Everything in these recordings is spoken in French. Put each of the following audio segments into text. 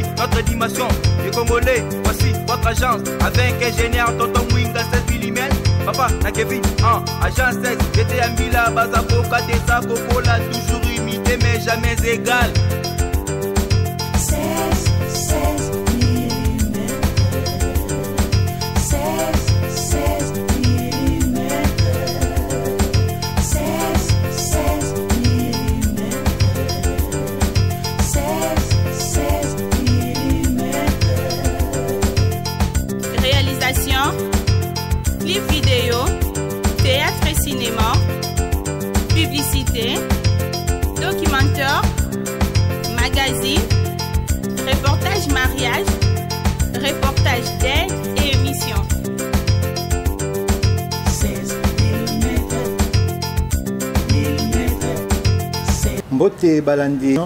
choisi notre dimension. Les Congolais, voici votre agence. Avec ingénieur Tonton Mwinga 16 mm. Papa, na Kevin, agence 16. J'étais à Mila, Bazako, Katesa, Kokola, toujours imité mais jamais égal. 16 mm. 16 mm. 16 mm. 16 mm. Réalisation, clip vidéo, théâtre et cinéma, publicité, documentaire, magazine, reportage mariage, reportage d'aide et émission. 16 mm. Mbote balandi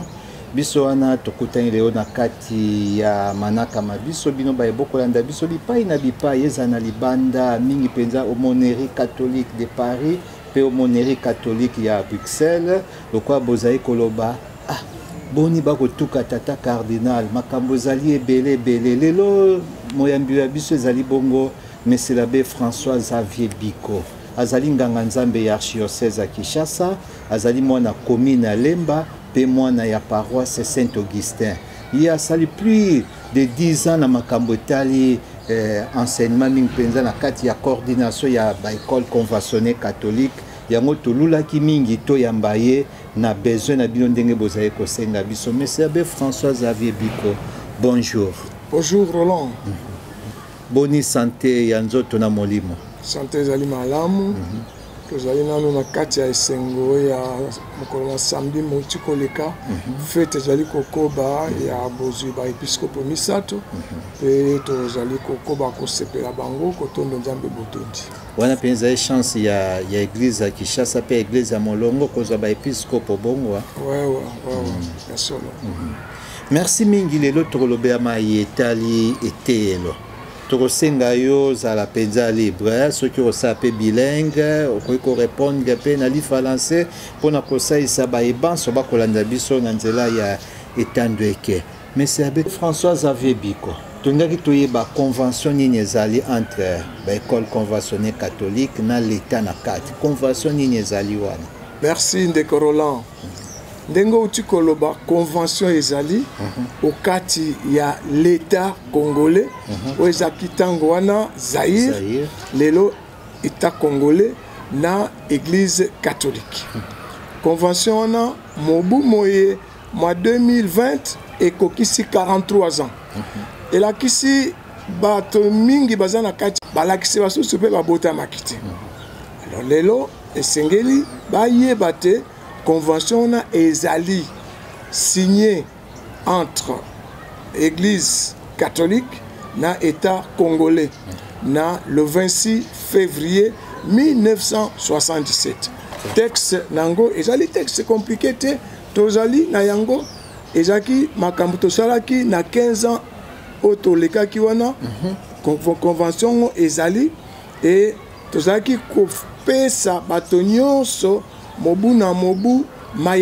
biso wana tokutani leo na kati ya manakama biso bino baye bokolanda biso bipai na bipai eza na libanda mingi penza aumônerie catholique de Paris pe aumônerie catholique ya Bruxelles lokwa bozali koloba boni bakotuka tata cardinal makambo ezali ebele lelo moyambi ya biso ezali bongo monsieur l'abbé François Xavier Biko azali nganga nzambe ya archidiocèse ya Kinshasa azali mwana commune ya Lemba pe mwana ya paroisse Saint-Augustin. Il y a sali plus de 10 ans na makambo etali enseignement mingi penza na kati ya coordination ya ba école conventionnelle catholique yango tolulaki mingi to yambaye na besoin na bino ndenge bozali kosenga biso. Monsieur l'abbé François Xavier Biko, bonjour. Bonjour Roland. Boni santé ya nzoto na molimo. Santé ezali malamu. Tozali nano na kati ya esengo ya mokolo na samedi moti koleka. Fete ezali kokoba ya bozwi ba episkopo misato. Pe tozali kokoba kosepela bango kotondo nzambe botondi. Wana penza chance ya église ya Kinshasa pe église ya Molongo kozwa ba episkopo bongo. Ouais, bien sûr. Merci mingi lelo tokoloba ma yetali etelo. Tokosenga yo zala penza libre soki osape bilingue okoki répondre pe na li français pona kosaisa ba ebanso bakolanda biso na nzela ya etandweke. Monsieur l'abbé François Xavier Biko, tongaki toyeba convention nini ezali entre ba école conventionnelle catholique na l'état na kati. Convention nini ezali wana? Merci Ndeko Roland. Ndengo uti koloba convention ezali au kati ya l'état congolais o ezaki tango wana Zaïre lelo état congolais na église catholique. Convention wana mobu moye mois 2020 ekokisi 43 ans. Elakisi bato mingi bazana kati balakisi basusu pe babota makiti. Alors lelo esengeli bayeba te convention na ezali signé entre église catholique na état congolais na le 26 février 1977. Texte nango ezali texte compliqué te tozali na yango ezaki makambo tosalaki na 15 ans otolekaki wana convention ezali et tozalaki kopesa bato nyonso mobu na mobu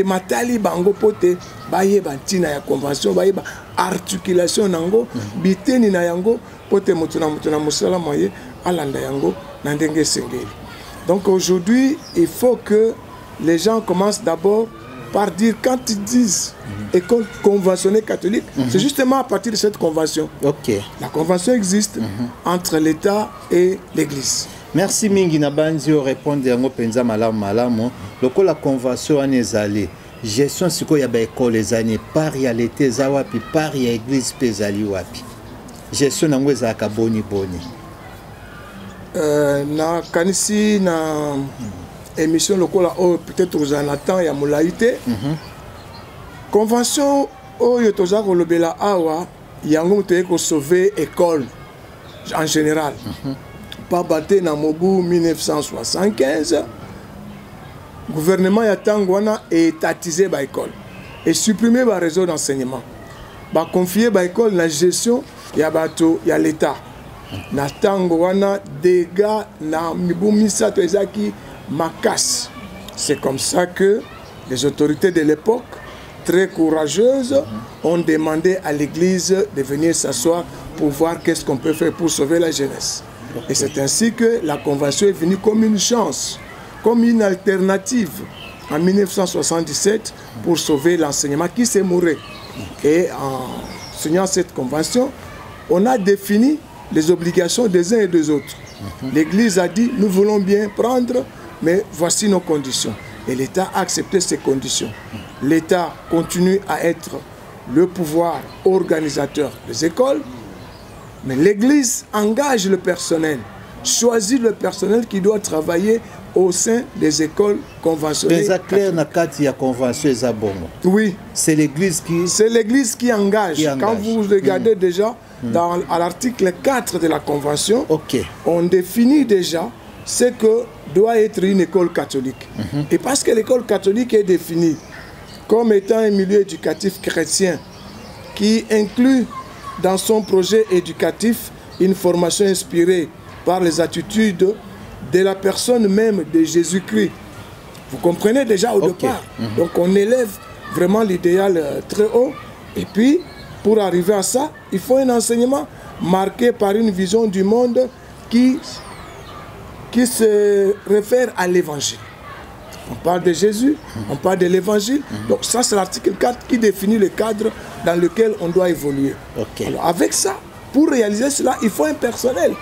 matali bango pote bayeba ntina ya convention bayeba articulation nango biteni na yango pote moto na mosala moye alanda yango na ndenge sengeli. Donc aujourd'hui il faut que les gens commencent d'abord par dire quand ils disent école conventionnelle catholique, c'est justement à partir de cette convention. La convention existe entre l'État et l'Église. Merci mingi na banzi o répondre yango penza malamu lokola convention anezali gestion siko ya ba école ezani par ya l'été za wapi par ya église pezali wapi gestion nango ezaka boni na kanisi na émission lokola peut-être aux anatans ya molaité convention oyo toza kolobela awa yango te ko sauver école en général. Pas battu dans Mobu 1975, le gouvernement ya Tangwana est étatisé par l'école et supprimé par réseau d'enseignement. Ba confié par l'école la gestion ya bato ya l'État. Na Tangwana dégâts na Mibu Misato ezaki makas. C'est comme ça que les autorités de l'époque très courageuses, ont demandé à l'église de venir s'asseoir pour voir qu'est-ce qu'on peut faire pour sauver la jeunesse. Et c'est ainsi que la convention est venue comme une chance, comme une alternative en 1977 pour sauver l'enseignement qui s'est mouru. Et en signant cette convention, on a défini les obligations des uns et des autres. L'église a dit, nous voulons bien prendre, mais voici nos conditions. Et l'État a accepté ces conditions. L'État continue à être le pouvoir organisateur des écoles, mais l'Église engage le personnel, choisit le personnel qui doit travailler au sein des écoles conventionnelles. Mais clair na kati ya convention eza bongo. Oui. C'est l'Église qui... C'est l'Église qui engage. Quand vous regardez déjà à l'article 4 de la Convention, on définit déjà ce que doit être une école catholique. Et parce que l'école catholique est définie comme étant un milieu éducatif chrétien qui inclut dans son projet éducatif une formation inspirée par les attitudes de la personne même de Jésus-Christ. Vous comprenez déjà au départ. Donc on élève vraiment l'idéal très haut. Et puis, pour arriver à ça, il faut un enseignement marqué par une vision du monde qui se réfère à l'évangile. On parle de Jésus, on parle de l'évangile. Donc ça, c'est l'article 4 qui définit le cadre dans lequel on doit évoluer. Alors, avec ça, pour réaliser cela, il faut un personnel.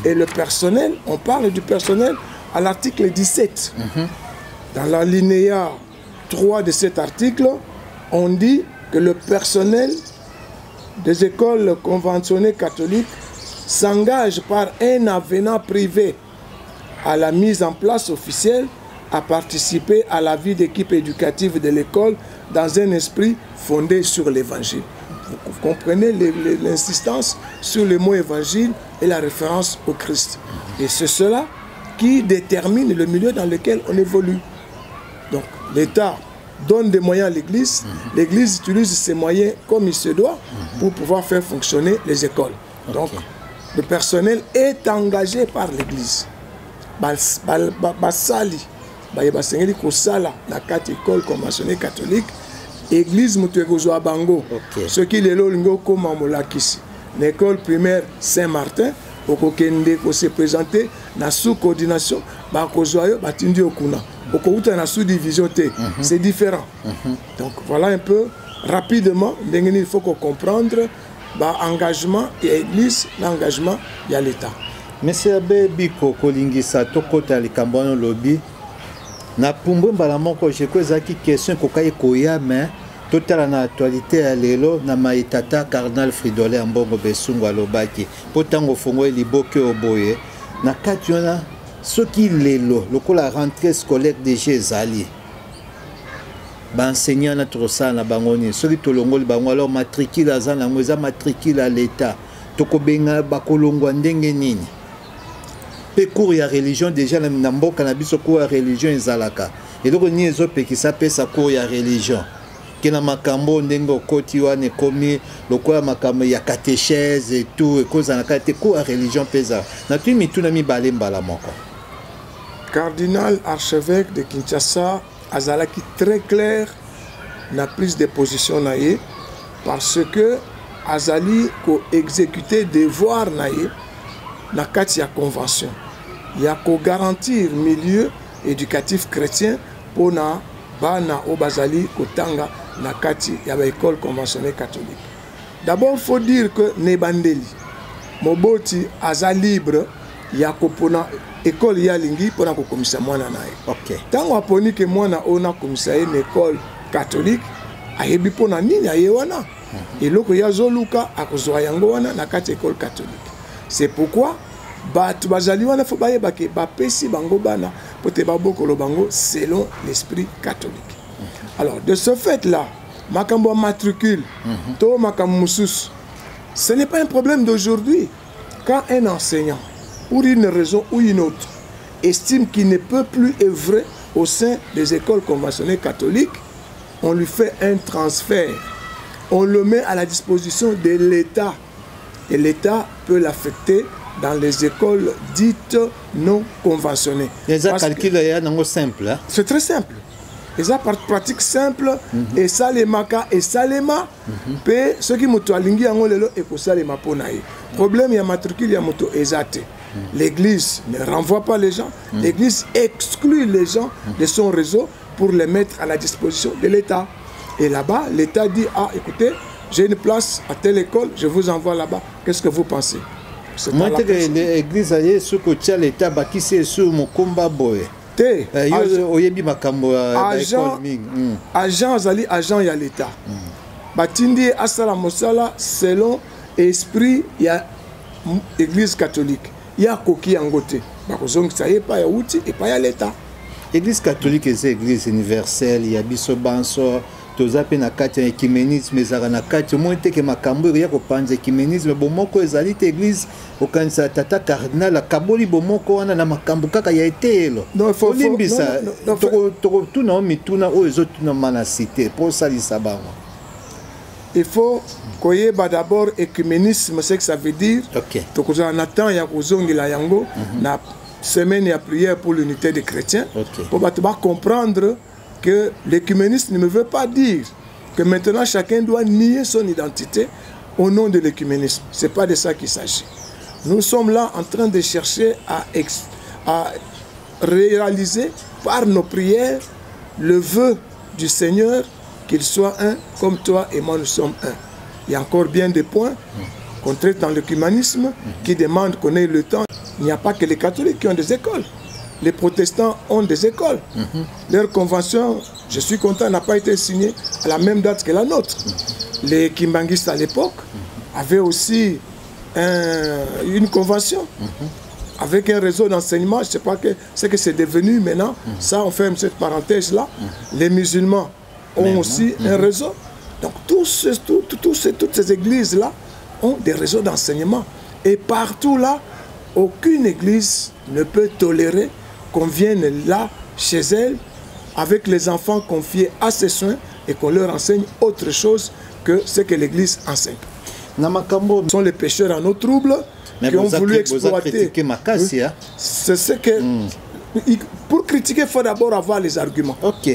Et le personnel, on parle du personnel à l'article 17. Dans l'alinéa 3 de cet article, on dit que le personnel des écoles conventionnées catholiques s'engage par un avenant privé à la mise en place officielle à participer à la vie d'équipe éducative de l'école dans un esprit fondé sur l'évangile. Vous comprenez l'insistance sur le mot évangile et la référence au Christ. Et c'est cela qui détermine le milieu dans lequel on évolue. Donc l'État donne des moyens à l'Église, l'Église utilise ces moyens comme il se doit pour pouvoir faire fonctionner les écoles. Donc le personnel est engagé par l'Église. Basali, basengeli kosala na kati école conventionnée catholique, Église mutuekozwa bango. Ce qui est l'olingo comme molakisi. L'école primaire Saint-Martin, okokende ko se présenter na sous coordination, bakozwa yo batindi okuna. Okouta na sous division T. C'est différent. Donc voilà un peu rapidement, il faut qu'on comprendre engagement et Église, l'engagement il y a l'État. Monsieur Abbé Biko kolingisa tokota likambono lobby na pumbwe mbala moko je kozaki question kokai koyame totala na actualité ya lelo na maitata cardinal Fridolin Ambongo Besungu alobaki potango fongo liboke oboye na kati wana soki lelo lokola rentrée scolaire de Jézali enseignant na trosa na bangoni soki tolongoli bango alors matricule azana ngweza matricule à l'état tokobenga bakolongwa ndenge nini pe cours ya religion déjà na mboka na biso cours ya religion ezalaka eloko ni ezopekisa pesa cours ya religion kena makambo ndenge okoti wana ekomi lokola makambo ya catéchèse et tout ekozala kate cours ya religion pesa na tui mituna mibale mbala moko. Cardinal archevêque de Kinshasa azalaki très clair na prise de position na ye parce que azali ko exécuter devoir na ye na kati ya convention. Il y a ko garantir milieu éducatif chrétien pour na bana o bazali kotanga na kati ya ba école conventionnée catholique. D'abord faut dire que Nebandeli Moboti aza libre ya kopona école ya lingi pona ko komisa mwana naye. Tango aponi ke mwana ona komisa une école catholique ayebi pona nini ayewana. Eloko ya zoluka akozwa yango wana na kati école catholique. C'est pourquoi batu bazali wana fo bayeba ke bapesi bango bana pote babokolo bango selon l'esprit catholique. Alors de ce fait là, makambo matricule, to makambo mususu, ce n'est pas un problème d'aujourd'hui. Quand un enseignant, pour une raison ou une autre, estime qu'il ne peut plus œuvrer au sein des écoles conventionnées catholiques, on lui fait un transfert. On le met à la disposition de l'État. Et l'État peut l'affecter dans les écoles dites non conventionnées. C'est très simple. C'est très simple. eza pratique simple esalemaka esalema mpe soki moto alingi yango lelo ekosalema mpo na ye. Problème ya matricule ya moto eza te. L'église ne renvoie pas les gens, l'église exclut les gens de son réseau pour les mettre à la disposition de l'État. Et là-bas, l'État dit, ah écoutez, j'ai une place à telle école, je vous envoie là-bas. Qu'est-ce que vous pensez? Moi, l'église a dit que l'État qui c'est sur mon combat boy. Agent Zali, agent ya l'État. Batindi asala mosala selon esprit ya église catholique. Ya koki yangote. Bakozong ça y pas ya outil et pas ya l'État. Église catholique est église universelle, il y a biso banso. Tozape na kati ya ecuménisme ezaka na kati mo teke makambo ya kopanza ecuménisme bomoko ezali te église okanisa tata cardinal akaboli bomoko wana na makambo kaka ya etelo olimbisa toko tuna mituna oyo ezotuna mana cité pour salisa bango. Il faut koyeba d'abord ecuménisme c'est que ça veut dire tokozala na temps ya kozongela yango na semaine ya prière pour l'unité des chrétiens pour bato ba comprendre que l'écuménisme ne veut pas dire que maintenant chacun doit nier son identité au nom de l'écuménisme. Ce n'est pas de ça qu'il s'agit. Nous sommes là en train de chercher à réaliser par nos prières le vœu du Seigneur qu'il soit un comme toi et moi nous sommes un. Il y a encore bien des points qu'on traite dans l'écuménisme qui demandent qu'on ait le temps. Il n'y a pas que les catholiques qui ont des écoles. Les protestants ont des écoles. Leur convention, je suis content, n'a pas été signée à la même date que la nôtre. Les kimbanguistes à l'époque avaient aussi une convention avec un réseau d'enseignement. Je ne sais pas ce que c'est devenu maintenant. Ça, on ferme cette parenthèse-là. Les musulmans ont aussi un réseau. Donc, toutes ces églises-là ont des réseaux d'enseignement. Et partout là, aucune église ne peut tolérer qu'on vienne là, chez elle, avec les enfants confiés à ses soins et qu'on leur enseigne autre chose que ce que l'Église enseigne. Ce sont les pécheurs en eau trouble qui ont voulu exploiter. C'est ce que... Pour critiquer, il faut d'abord avoir les arguments. Ok.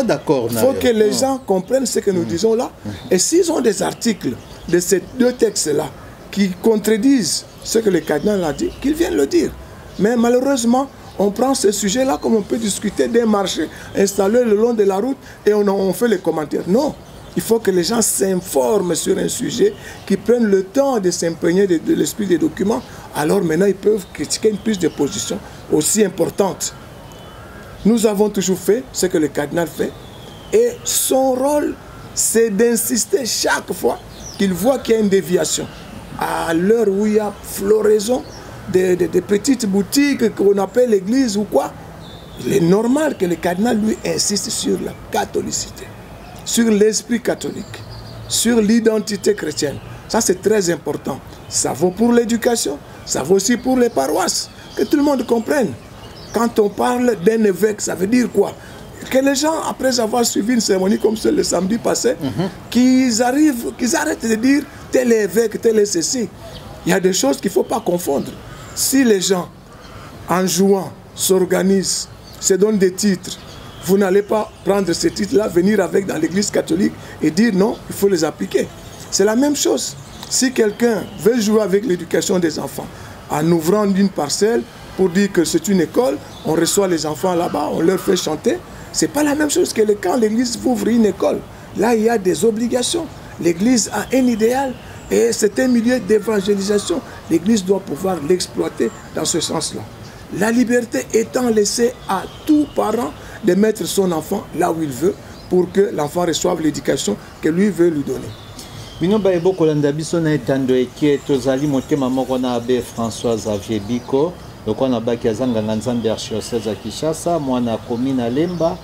D'accord. Il faut que les gens comprennent ce que nous disons là. Et s'ils ont des articles de ces deux textes-là qui contredisent ce que le cardinal a dit, qu'ils viennent le dire. Mais malheureusement, on prend ce sujet-là comme on peut discuter d'un marché installé le long de la route et on fait les commentaires. Non, il faut que les gens s'informent sur un sujet, qu'ils prennent le temps de s'imprégner de l'esprit des documents. Alors maintenant, ils peuvent critiquer une prise de position aussi importante. Nous avons toujours fait ce que le cardinal fait. Et son rôle, c'est d'insister chaque fois qu'il voit qu'il y a une déviation. À l'heure où il y a floraison des petites boutiques qu'on appelle l'église ou quoi, il est normal que le cardinal lui insiste sur la catholicité, sur l'esprit catholique, sur l'identité chrétienne. Ça c'est très important. Ça vaut pour l'éducation, ça vaut aussi pour les paroisses. Que tout le monde comprenne. Quand on parle d'un évêque, ça veut dire quoi? Que les gens, après avoir suivi une cérémonie comme celle le samedi passé, qu'ils arrêtent de dire tel est évêque, tel est ceci. Il y a des choses qu'il ne faut pas confondre. Si les gens, en jouant, s'organisent, se donnent des titres, vous n'allez pas prendre ces titres-là, venir avec dans l'église catholique et dire non, il faut les appliquer. C'est la même chose. Si quelqu'un veut jouer avec l'éducation des enfants, en ouvrant une parcelle pour dire que c'est une école, on reçoit les enfants là-bas, on leur fait chanter, ce n'est pas la même chose que quand l'église ouvre une école. Là, il y a des obligations. L'église a un idéal et c'est un milieu d'évangélisation. L'église doit pouvoir l'exploiter dans ce sens-là. La liberté étant laissée à tout parent de mettre son enfant là où il veut pour que l'enfant reçoive l'éducation que lui veut lui donner. Bino baebo kolanda biso na etando eke tozali motema moko na abbé François Xavier Biko lokwana baki azanganga nzambe archidiocèse ya Kinshasa mwana commune Lemba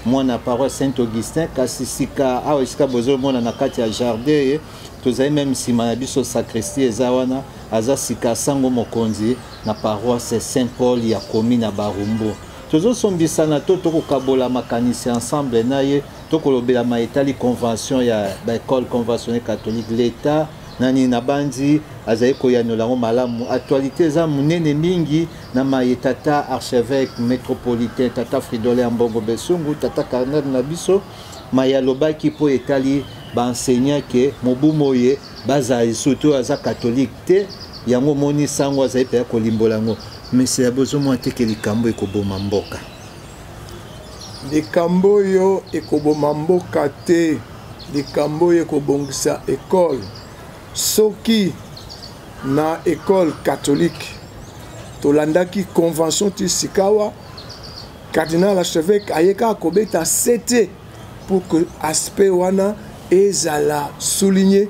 mwana paroisse Saint-Augustin kasi sika awa esika bozomona na kati ya jardin tozali même nsima na biso sacristie eza wana aza sika sango mokonzi na paroisse Saint-Paul ya commune ya Barumbu tozosombisana to tokokabola makanisi ensemble na ye tokolobela maetali convention ya école conventionnelle catholique l'État nani na bandi azali koyanola ngo malamu actualité eza munene mingi na maye tata archevêque métropolitain tata Fridolin Ambongo Besungu tata Cardinal na biso maya lobaki po etali baenseignant ke mobumoye bazali surtout aza catholique te yango moni sango azali pe kolimbola ngo mais c'est besoin te ke likambo ekoboma mboka likambo yo ekoboma mboka te likambo yo ekobongisa école soki na école catholique tolandaki convention ti sikawa cardinal archevêque ayeka kobeta cete pour que aspect wana ezala souligné.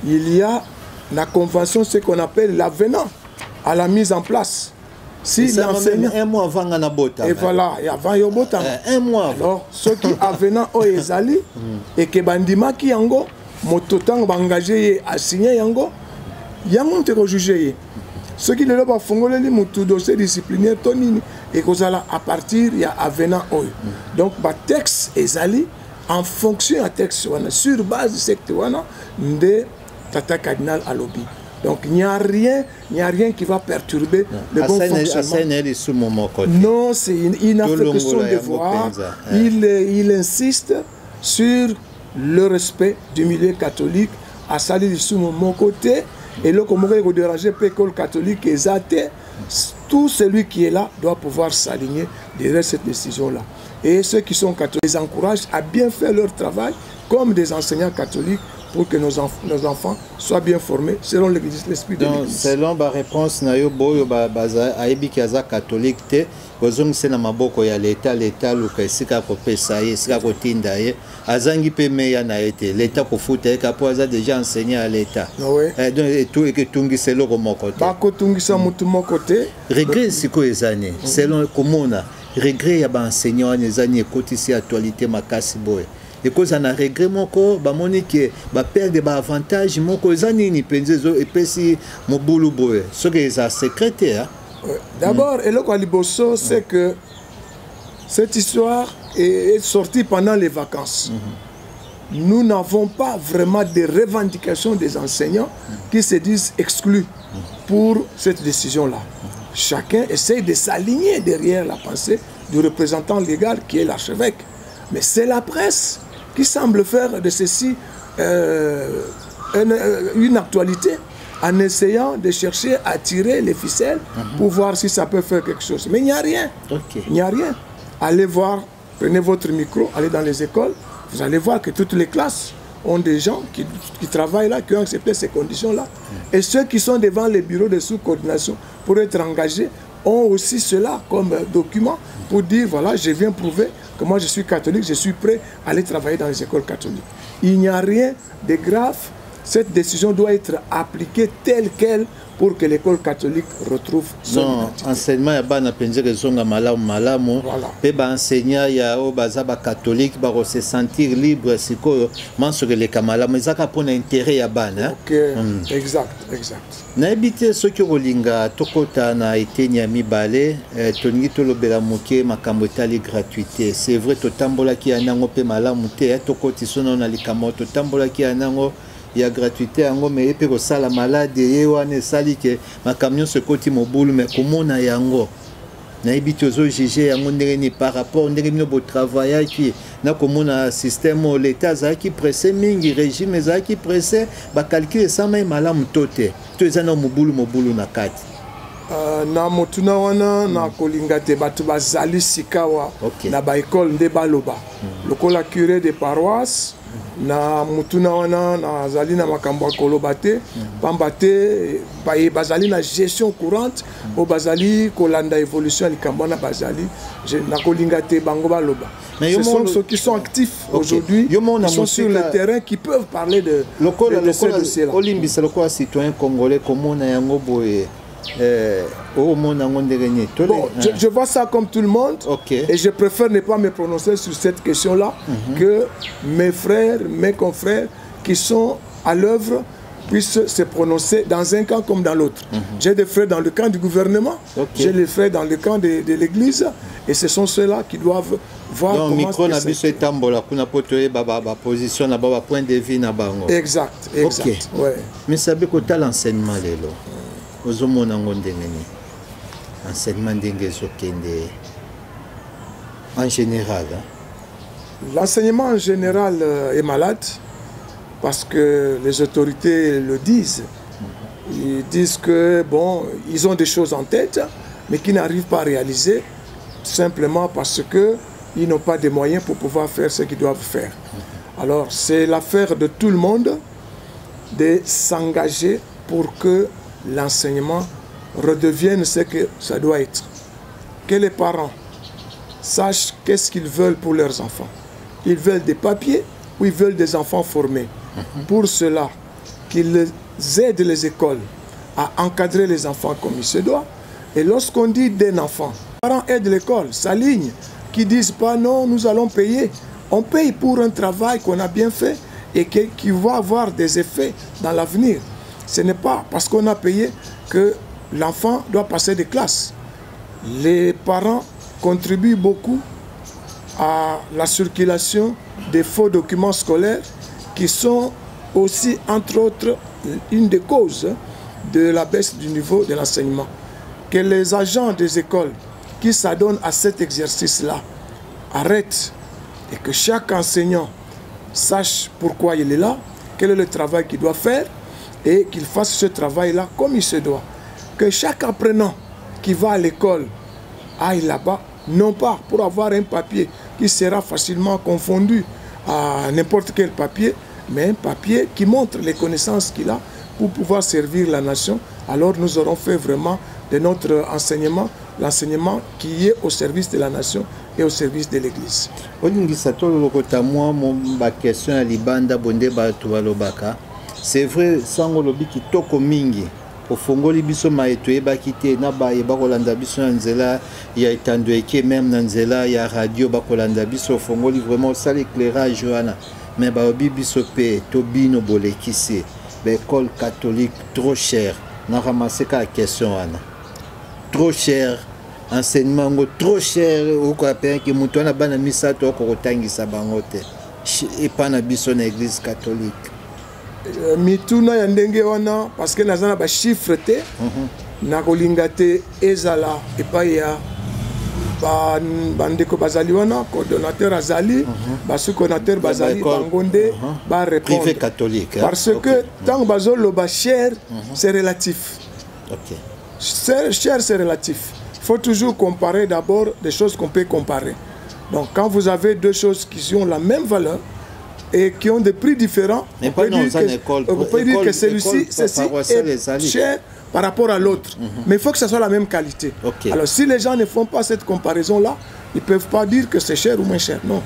Il y a la convention ce qu'on appelle l'avenant à la mise en place. Si l'enseignant un mois avant na bota et voilà et avant yo bota un mois alors ceux qui avenant o ezali et que bandima ki yango mototango engagé à signer yango yango te juger ceux qui le ba fongoleli mutu dossier disciplinaire tonini et kozala à partir ya avenant o donc ba texte ezali en fonction à texte wana sur base du secteur wana de tata cardinal alobi. Donc il n'y a rien qui va perturber le bon fonctionnement. Non, il n'a fait que son devoir. Il insiste sur le respect du milieu catholique à salir sur mon côté. Et là, comme on va déranger l'école catholique et athée, tout celui qui est là doit pouvoir s'aligner derrière cette décision-là. Et ceux qui sont catholiques, les encouragent à bien faire leur travail comme des enseignants catholiques pour que nos enfants soient bien formés selon l'esprit de l'Église. Selon la réponse, Aïbi Kiaza catholique, c'est na maboko ya l'État luka sika kopesa ye sika kotinda ye azangi pe meya na été l'État kofuta ye kapo aza déjà enseigné à l'État. Donc tout et que tungi selo ko mokote. Ba ko tungi sa mutu mokote. Regret siko ezane selon komona regret ya ba enseignant ezani ekotisi actualité makasi boye. Et cause on a regret moko ba monique ba perdre ba avantage moko ezani ni penzezo epesi mobulu boye. Ce que est secrétaire. D'abord, et le Kwaliboso, c'est que cette histoire est sortie pendant les vacances. Nous n'avons pas vraiment de revendications des enseignants qui se disent exclus pour cette décision-là. Chacun essaye de s'aligner derrière la pensée du représentant légal qui est l'archevêque. Mais c'est la presse qui semble faire de ceci une actualité, en essayant de chercher à tirer les ficelles pour voir si ça peut faire quelque chose. Mais il n'y a rien. Il n'y a rien. Allez voir, prenez votre micro, allez dans les écoles, vous allez voir que toutes les classes ont des gens qui travaillent là, qui ont accepté ces conditions-là. Et ceux qui sont devant les bureaux de sous-coordination pour être engagés ont aussi cela comme document pour dire, voilà, je viens prouver que moi je suis catholique, je suis prêt à aller travailler dans les écoles catholiques. Il n'y a rien de grave. Cette décision doit être appliquée telle qu'elle pour que l'école catholique retrouve son identité. Enseignement ya bana penzeke zonga malamu pe ba enseignant ya o bazaba catholique ba se sentir libre siko manso que les kamalamu ezaka pona intérêt ya bana. OK, exact. Na ebite soki olinga tokota na etenia mibale toningi tolobela moke makambo etali gratuité. C'est vrai totambola ki anango pe malamu te tokoti sono na likamo totambola ki anango il y a gratuité en mais et puis ça la malade et on sali que ma camion se côté mobile mais comment na yango na ibitozo jugé yango ndeni par rapport ndeni no travail qui na comment na système l'état za qui pressé mingi régime za qui pressé ba calculer ça même malamu tote to ezana mobile na kati na motuna wana na kolinga te batu bazali sikawa na ba école nde baloba lokola curé de paroisse na mutuna wana na zali na makambo koloba te pamba te bazali na gestion courante o bazali kolanda évolution likambo na bazali na kolinga te bango baloba. Mais ce sont ceux qui sont actifs aujourd'hui, qui sont sur le terrain, qui peuvent parler de ce dossier-là. Olimbisa lokola citoyen congolais comment na yango boye. Bon, je vois ça comme tout le monde et je préfère ne pas me prononcer sur cette question-là que mes frères, mes confrères qui sont à l'œuvre puissent se prononcer dans un camp comme dans l'autre. J'ai des frères dans le camp du gouvernement, j'ai des frères dans le camp de l'Église et ce sont ceux-là qui doivent voir donc comment micro na biso etambola kuna po toyeba baposition na point de vue na bango. Exact, exact. Okay. Ouais. Mais sabe kota l'enseignement lelo ozomona ngo ndenge nini enseignement ndenge ezokende en général hein? L'enseignement en général est malade parce que les autorités le disent. Ils disent que bon, ils ont des choses en tête, mais qu'ils n'arrivent pas à réaliser simplement parce qu'ils n'ont pas de moyens pour pouvoir faire ce qu'ils doivent faire. Alors, c'est l'affaire de tout le monde de s'engager pour que l'enseignement redevienne ce que ça doit être. Que les parents sachent qu'est-ce qu'ils veulent pour leurs enfants. Ils veulent des papiers ou ils veulent des enfants formés. Pour cela, qu'ils aident les écoles à encadrer les enfants comme il se doit. Et lorsqu'on dit d'un enfant, les parents aident l'école, s'alignent, qui disent pas non, nous allons payer. On paye pour un travail qu'on a bien fait et qui va avoir des effets dans l'avenir. Ce n'est pas parce qu'on a payé que l'enfant doit passer des classes. Les parents contribuent beaucoup à la circulation des faux documents scolaires qui sont aussi, entre autres, une des causes de la baisse du niveau de l'enseignement. Que les agents des écoles qui s'adonnent à cet exercice-là arrêtent et que chaque enseignant sache pourquoi il est là, quel est le travail qu'il doit faire et qu'il fasse ce travail-là comme il se doit. Que chaque apprenant qui va à l'école aille là-bas, non pas pour avoir un papier qui sera facilement confondu à n'importe quel papier, mais un papier qui montre les connaissances qu'il a pour pouvoir servir la nation. Alors nous aurons fait vraiment de notre enseignement l'enseignement qui est au service de la nation et au service de l'Église. C'est vrai, sango lobi kitoko mingi. Ofongoli biso maetoye bakite na ba yeba kolanda biso na nzela ya etandweke même na nzela ya radio bakolanda biso ofongoli vraiment ça l'éclairage wana mais ba obi biso pe tobino bolekisi l'école catholique trop cher na ramasser ka question wana trop cher enseignement ngo trop cher oko apena ki mutu na bana misato oko kotangisa bango te et pas na biso na église catholique. Mituna ya ndenge wana parce que nazana ba chiffre te na kolinga te ezala epai ya bandeko bazali wana coordonnateur azali basu coordonnateur bazali bangonde ba répondre privé catholique parce que tant bazo loba cher c'est relatif. OK. Cher c'est relatif. Il faut toujours comparer d'abord des choses qu'on peut comparer. Donc quand vous avez deux choses qui ont la même valeur et qui ont des prix différents, on peut dire que celui-ci est cher par rapport à l'autre. Mais il faut que ce soit la même qualité. Okay. Alors si les gens ne font pas cette comparaison-là, ils ne peuvent pas dire que c'est cher ou moins cher. Non.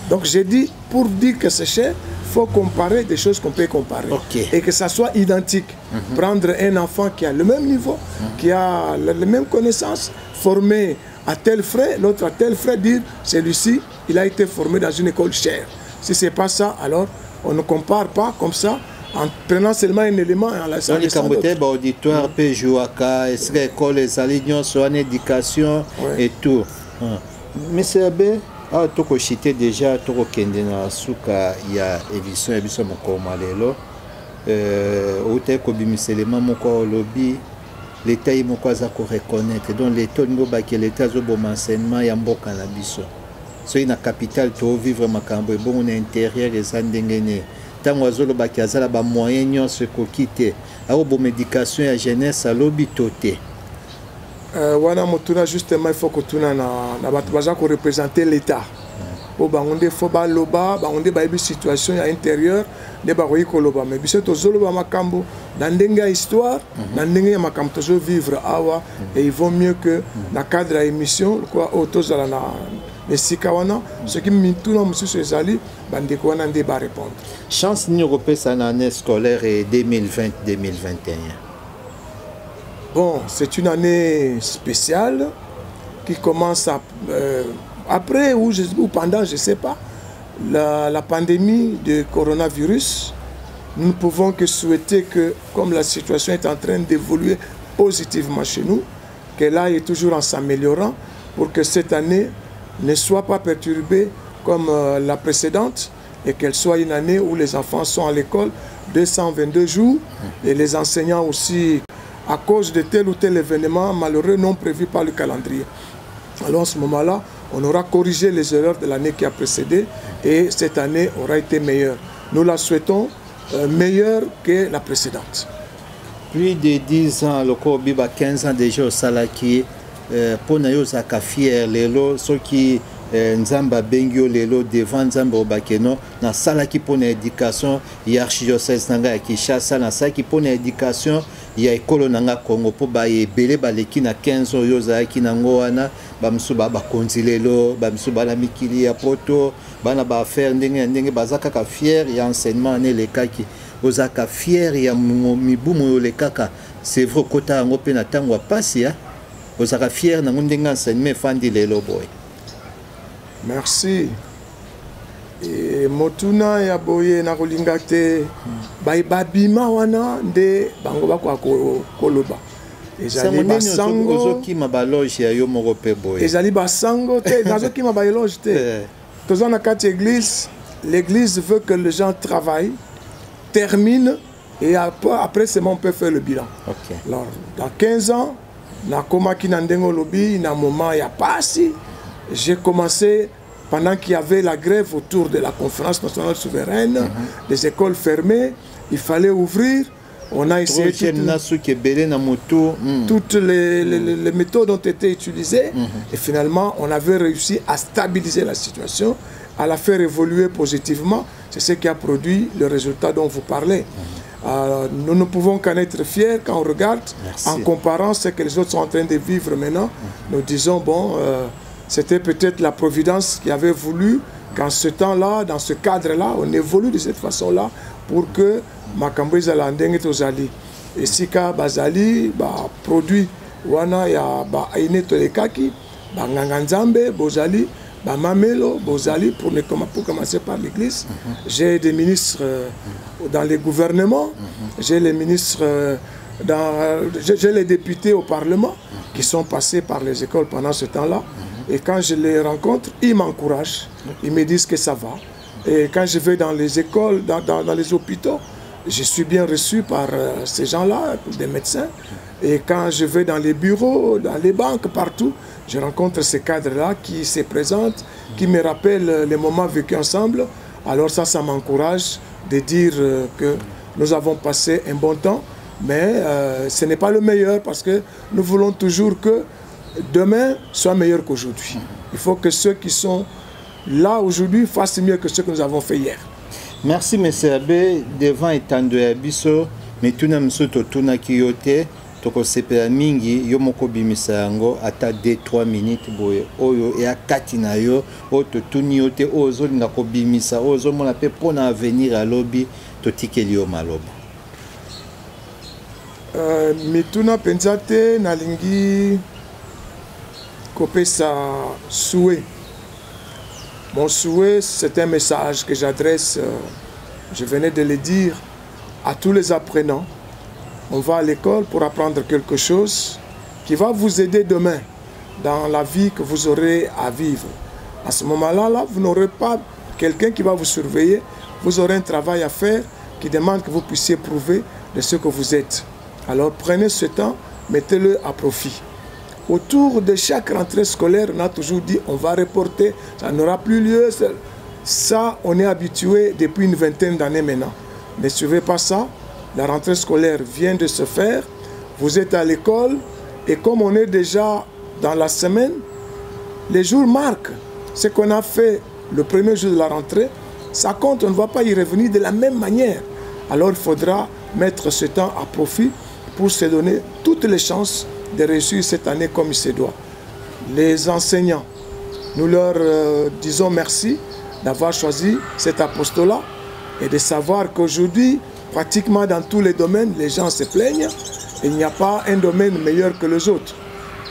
Donc j'ai dit, pour dire que c'est cher, il faut comparer des choses qu'on peut comparer. Okay. Et que ça soit identique. Prendre un enfant qui a le même niveau, qui a les mêmes connaissances, formé à tel frais, l'autre à tel frais, dire celui-ci, il a été formé dans une école chère. Si ce n'est pas ça, alors on ne compare pas comme ça en prenant seulement un élément et en la laissant l'autre. Auditoire, PJOAKA, est-ce que l'école est alignées sur l'éducation et tout. Monsieur Abbé, tu as cité déjà, tu as dit qu'il y a édition et édition Mokomalelo. Tu as dit l'État est reconnaître. Donc l'État est un enseignement et un bon cannabis. So ina capitale to vivre makambo bon on intérieur les andengene tango azolo bakazala ba moyen nyonso kokite a bo médication ya jeunesse alobi toté wana motuna justement il faut que tuna na batu baza ko représenter l'état po bangonde fo ba loba bangonde ba yebi situation ya intérieur de ba ko loba mais biso to zolo ba makambo na ndenge ya histoire na ndenge ya makambo to zo vivre awa et il vaut mieux que na cadre à émission quoi autozala na mais si kawana ce qui m'intuna monsieur Cezali bandeko wana ndé ba répondre chance ni européenne en année scolaire 2020-2021. Bon, c'est une année spéciale qui commence après ou pendant, je ne sais pas, la pandémie de coronavirus. Nous ne pouvons que souhaiter que, comme la situation est en train d'évoluer positivement chez nous, qu'elle aille toujours en s'améliorant pour que cette année ne soit pas perturbée comme la précédente et qu'elle soit une année où les enfants sont à l'école 222 jours et les enseignants aussi à cause de tel ou tel événement malheureux non prévu par le calendrier. Alors à ce moment-là, on aura corrigé les erreurs de l'année qui a précédé et cette année aura été meilleure. Nous la souhaitons meilleure que la précédente. Plus de 10 ans, le corps biba 15 ans déjà au Salaki, pour nous zaka fier lelo, ceux qui nzamba bengio lelo devant nzamba obakeno na Salaki pour l'éducation, il y a archidiocèse nanga ya Kinshasa na Salaki pour l'éducation, il y a école nanga Congo pour ba ebele baleki na 15 ans yozaki nango wana bamsuba ba konzilelo bamsuba la mikili ya poto bana ba faire ndenge bazaka ka fier ya enseignement ne lekaki ozaka fier ya mibumu le kaka c'est vrai kota ngo pe na tango pasi ya ozaka fier na ndenge enseignement fandi lelo boy. Merci. Et motuna ya boye na kolinga te babima wana nde bango bakwa koloba ezali basango ozoki mabaloge ya yo moko pe boye ezali basango te nazoki mabaloge te toza na kati église. L'église veut que les gens travaillent, terminent et après seulement on peut faire le bilan. Okay. Alors dans 15 ans na komaki na ndengo lobi na moment ya pasi j'ai commencé pendant qu'il y avait la grève autour de la conférence nationale souveraine, les écoles fermées, il fallait ouvrir. On a essayé toutes les méthodes ont été utilisées et finalement on avait réussi à stabiliser la situation, à la faire évoluer positivement. C'est ce qui a produit le résultat dont vous parlez. Nous ne pouvons qu'en être fiers quand on regarde. Merci. En comparant ce que les autres sont en train de vivre maintenant. Nous disons, bon, c'était peut-être la Providence qui avait voulu qu'en ce temps-là, dans ce cadre-là, on évolue de cette façon-là pour que Makambo Zalandeng Tozali. Et si Bazali, produit, wana ya Aine Tolekaki, Nganganzambe, Bozali, Mamelo, Bozali, pour commencer par l'église. J'ai des ministres dans les gouvernements, j'ai les ministres, j'ai les députés au Parlement qui sont passés par les écoles pendant ce temps-là. Et quand je les rencontre, ils m'encouragent, ils me disent que ça va. Et quand je vais dans les écoles, dans les hôpitaux, je suis bien reçu par ces gens-là, des médecins. Et quand je vais dans les bureaux, dans les banques, partout, je rencontre ces cadres-là qui se présentent, qui me rappellent les moments vécus ensemble. Alors ça m'encourage de dire que nous avons passé un bon temps, mais ce n'est pas le meilleur parce que nous voulons toujours que demain soit meilleur qu'aujourd'hui. Il faut que ceux qui sont là aujourd'hui fassent mieux que ce que nous avons fait hier. Merci, M. Abbé. Devant Etando Abisso, mais tout le monde totuna kiyote, toko sepela mingi, yo moko bimisa yango, ata 2-3 minutes boye, oyo e akati na yo, o totuni yote, ozo linga ko bimisa, ozo mona pe pona avenir à lobby, totikeli yo maloba. Mituna pensate na lingi kopesa souhait. Mon souhait, c'est un message que j'adresse, je venais de le dire, à tous les apprenants. On va à l'école pour apprendre quelque chose qui va vous aider demain dans la vie que vous aurez à vivre. À ce moment-là, vous n'aurez pas quelqu'un qui va vous surveiller, vous aurez un travail à faire qui demande que vous puissiez prouver de ce que vous êtes. Alors prenez ce temps, mettez-le à profit. Autour de chaque rentrée scolaire, on a toujours dit on va reporter, ça n'aura plus lieu. Ça, on est habitué depuis une vingtaine d'années maintenant. Ne suivez pas ça. La rentrée scolaire vient de se faire. Vous êtes à l'école et comme on est déjà dans la semaine, les jours marquent. Ce qu'on a fait le premier jour de la rentrée, ça compte, on ne va pas y revenir de la même manière. Alors il faudra mettre ce temps à profit pour se donner toutes les chances de réussir cette année comme il se doit. Les enseignants, nous leur disons merci d'avoir choisi cet apostolat et de savoir qu'aujourd'hui, pratiquement dans tous les domaines, les gens se plaignent. Il n'y a pas un domaine meilleur que les autres.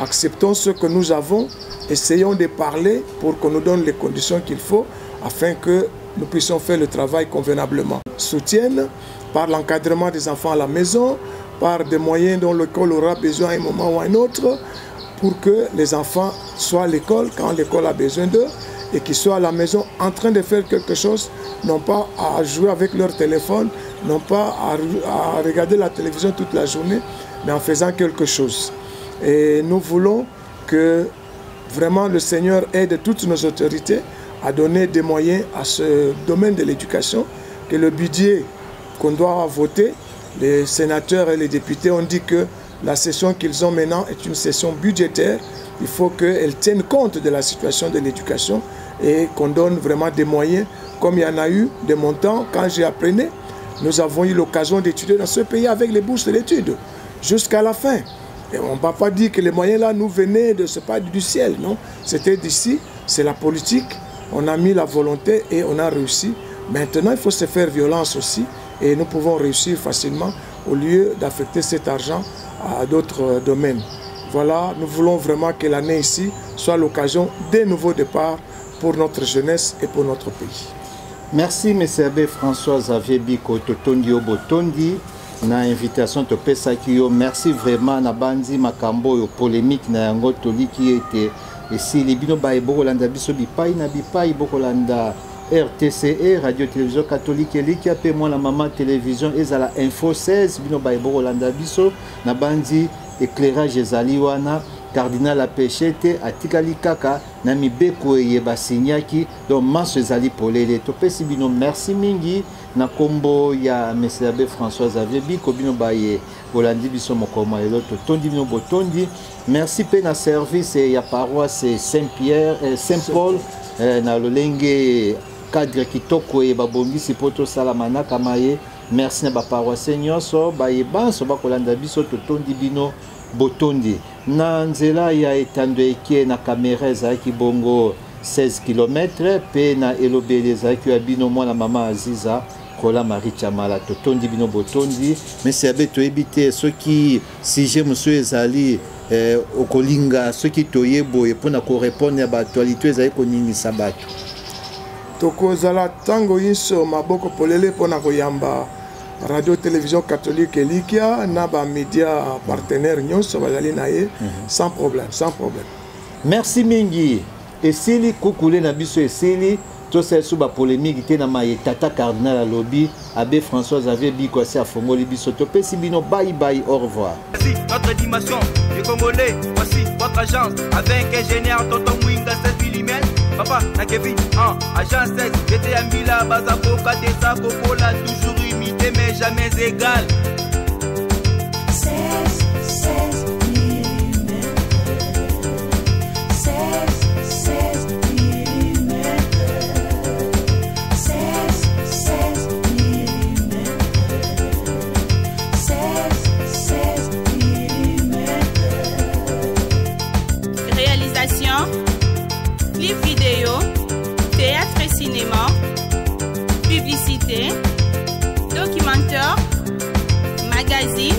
Acceptons ce que nous avons, essayons de parler pour qu'on nous donne les conditions qu'il faut afin que nous puissions faire le travail convenablement. Soutiennent par l'encadrement des enfants à la maison, par des moyens dont l'école aura besoin à un moment ou à un autre, pour que les enfants soient à l'école quand l'école a besoin d'eux et qu'ils soient à la maison en train de faire quelque chose, non pas à jouer avec leur téléphone, non pas à regarder la télévision toute la journée, mais en faisant quelque chose. Et nous voulons que vraiment le Seigneur aide toutes nos autorités à donner des moyens à ce domaine de l'éducation, que le budget qu'on doit voter, les sénateurs et les députés ont dit que la session qu'ils ont maintenant est une session budgétaire. Il faut qu'elle tienne compte de la situation de l'éducation et qu'on donne vraiment des moyens, comme il y en a eu des montants. Quand j'ai appris, nous avons eu l'occasion d'étudier dans ce pays avec les bourses d'études jusqu'à la fin. Et on ne va pas dire que les moyens là nous venaient de ce pas du ciel, non. C'était d'ici, c'est la politique. On a mis la volonté et on a réussi. Maintenant, il faut se faire violence aussi et nous pouvons réussir facilement au lieu d'affecter cet argent à d'autres domaines. Voilà, nous voulons vraiment que l'année ici soit l'occasion d'un nouveau départ pour notre jeunesse et pour notre pays. Merci, M. Abbé François-Xavier Biko Totondi Obotondi. Na invitation to pesa kiyo. Merci vraiment na bandi makambo yo polémique na yango toliki ete esili bino ba ebokolanda biso bipai na bipai bokolanda RTCE Radio Télévision Catholique eliki ape moi la maman télévision ezala Info 16 bino ba ebokolanda biso na bandi éclairage ezali wana cardinal apeshete atikali kaka na mibeko yeba signaki donc maso ezali polele to pesi bino merci mingi na kombo ya M. Abbé François-Xavier Biko bino baye bolandi biso mokoma elo to tondi bino botondi merci pe na service ya paroisse Saint-Pierre Saint-Paul na lolenge cadre kitoko e babongisi poto salamana kamaye merci na ba paroisse nyonso baye banso bakolanda biso to tondi bino botondi na nzela ya etando eke na kamera ezalaki bongo 16 km pe na elobeli ezalaki ya bino mwana mama Aziza kola Marie Chamala totondi bino botondi mais abe toyebi te soki sujet mosusu ezali okolinga soki toyeboye mpona korépondre ya baactualité ezali koningisa bato tokozala ntango nyonso maboko polele mpona koyamba Radio Télévision Catholique Elikia na ba média partenaire nyonso bazali na ye sans problème. Merci mingi. Esili kukule na biso esili to sesu ba polémique te na maye tata cardinal à lobby Abbé François-Xavier Biko asi afongoli biso to pesi bino bye bye au revoir. Voici notre dimension, les Congolais, voici votre agence avec ingénieur Tonton Mwinga 16 mm. Papa, na Kevin, agence 16, j'étais à Mila, Bazako, Katesa, Kokola, toujours imité mais jamais égal. 16 mm. 16 mm. 16 mm. 16 mm. Réalisation, clip vidéo, théâtre et cinéma, publicité, documentaire, magazine,